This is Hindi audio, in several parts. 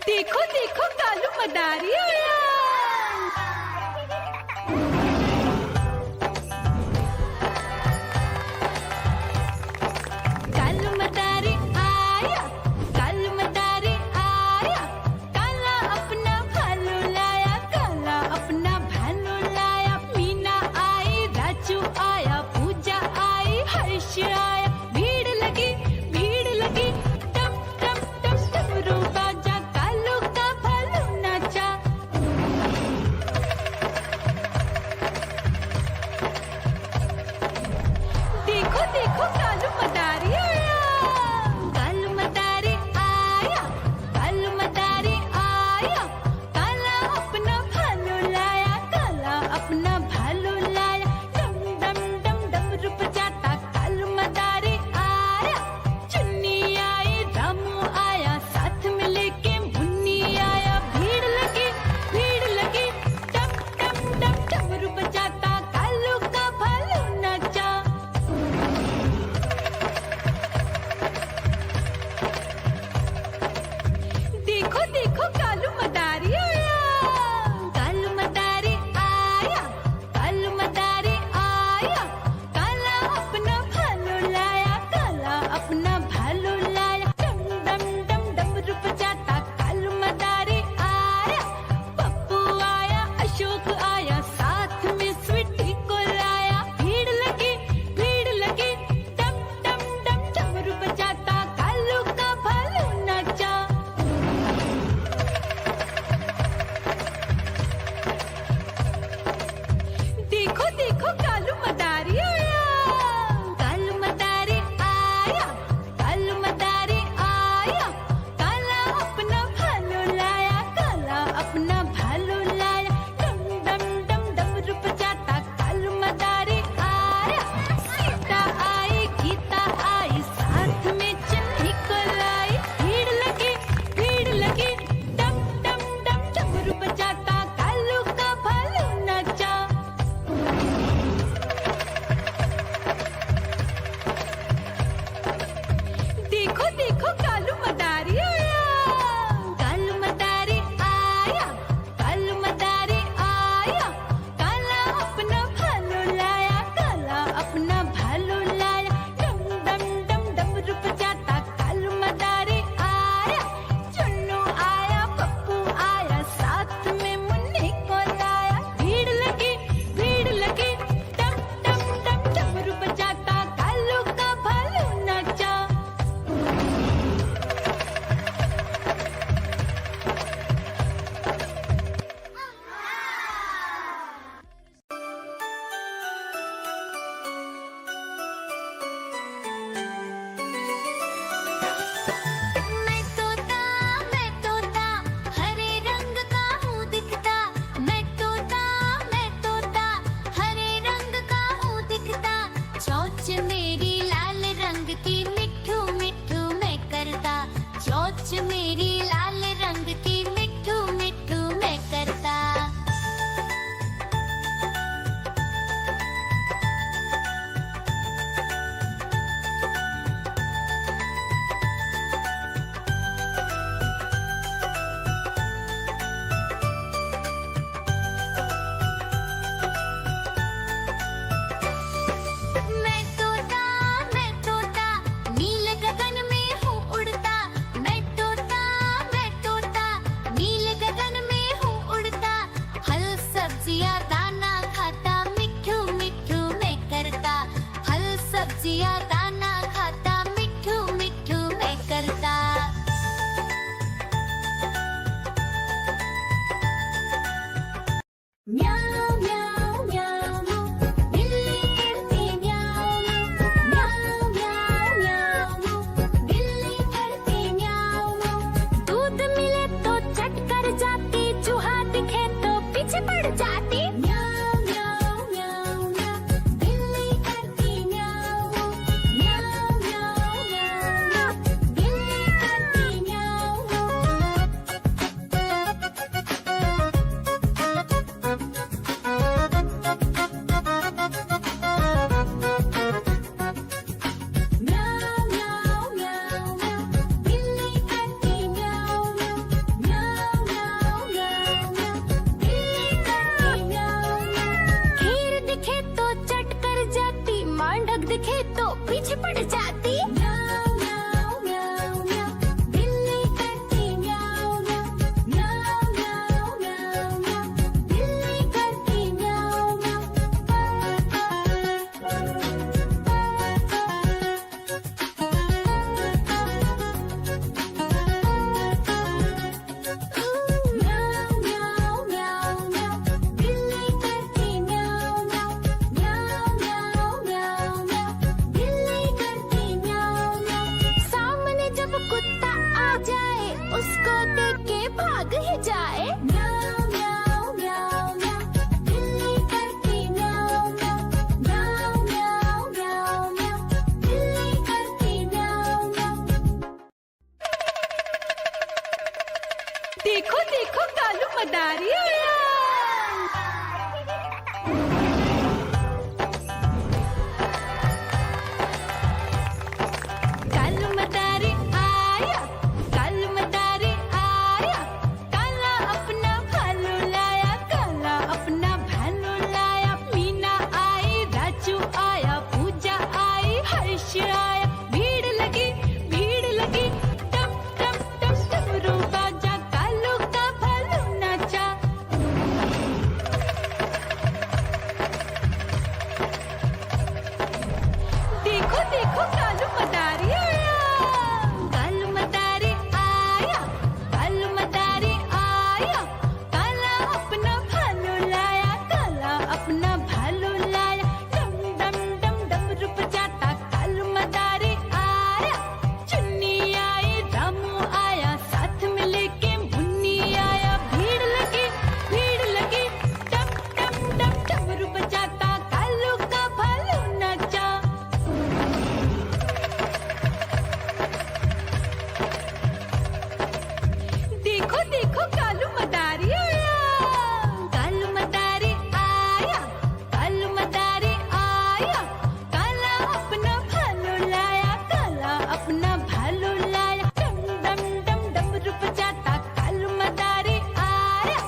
देखो देखो कालू मदारी आया। कालू मदारी आया, कालू मदारी आया। काला अपना भालू लाया, काला अपना भालू लाया। मीना आई, राजू आया, पूजा आई, हर्ष आया। भीड़ लगी, भीड़ लगी। टम टम टम डमरू बाजा, कालू का भालू नाचा। देखो देखो कालू मदारी आया। कालू मदारी आया, कालू मदारी आया, काला अपना भालू लाया, काला अपना भालू लाया। मीना आई, राजू आया, पूजा आई, हर्ष आया। भीड़ लगी टम टम टम डमरू बाजा, कालू का भालू नाचा। देखो देखो कालू मदारी आया, कालू मदारी आया, कालू मदारी आया, काला अपना भालू लाया, काला अपना भालू लाया। डम डम डम डमरू बजाता कालू मदारी आया। चुन्नी आई, रामू आया, साथ में लेके मुन्नी आया। भीड़ लगी टम टम टम डमरू बजाता कालू का भालू नाचा। देखो देखो कालू मदारी आया, कालू मदारी आया, कालू मदारी आया, काला अपना भालू लाया, काला अपना भालू लाया। डम डम डम डमरू बजाता कालू मदारी आया।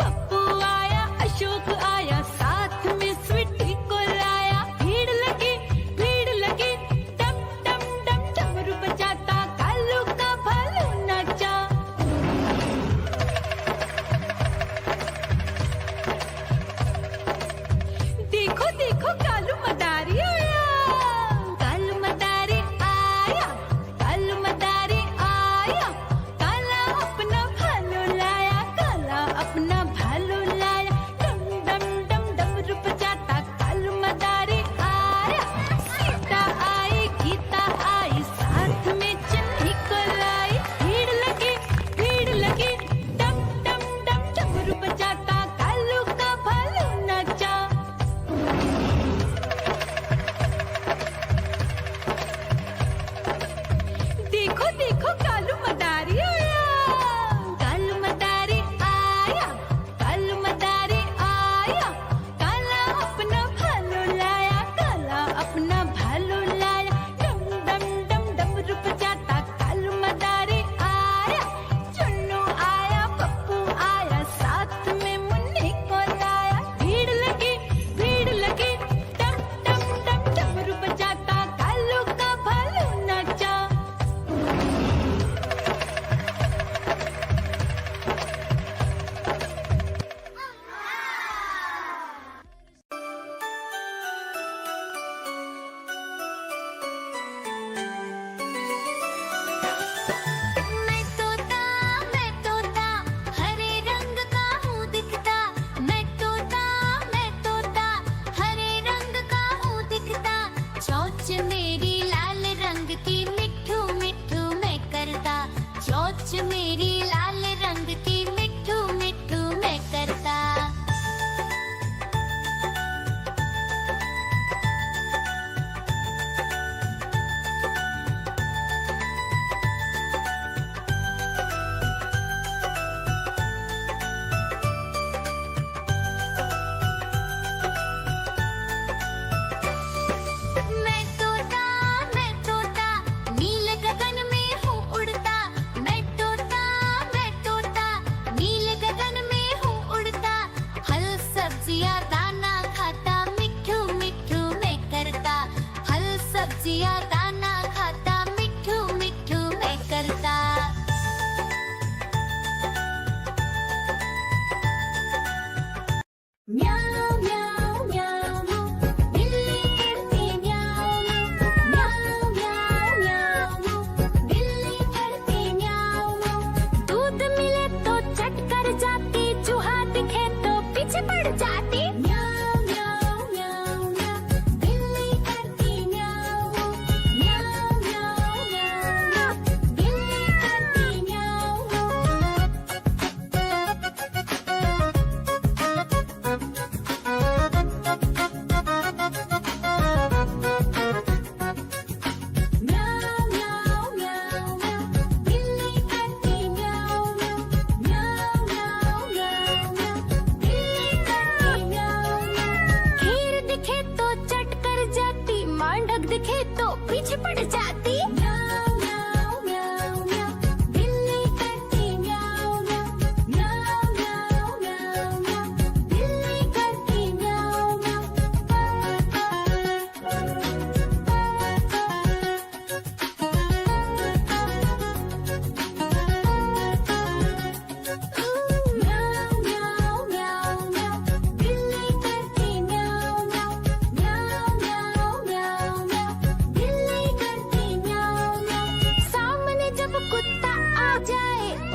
पप्पू आया, अशोक आया, साथ में स्वीटी को लाया। भीड़ लगी टम टम डम डमरू बजाता कालू का भालू नाचा। देखो देखो कालू मदारी आया, कालू मदारी आया, कालू मदारी आया, काला अपना भालू लाया, काला अपना भालू लाया। डम डम डम डमरू बजाता कालू मदारी आया। सीता आई, गीता आई, साथ में चन्नी को लाई। भीड़ लगी टम टम डम डमरू बजाता कालू का भालू नाचा। देखो देखो कालू मदारी आया, कालू मदारी आया, कालू मदारी आया, काला अपना भालू लाया, काला अपना भालू लाया। डम डम डम डमरू बजाता कालू मदारी आया। चुन्नू आया, पप्पू आया, साथ में मुन्नी को लाया। भीड़ लगी टम टम टम डमरू बजाता कालू का भालू नाचा।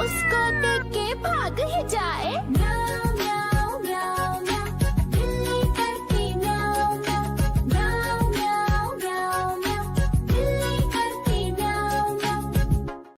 उसको देख के भाग ही जाए। म्याऊ म्याऊ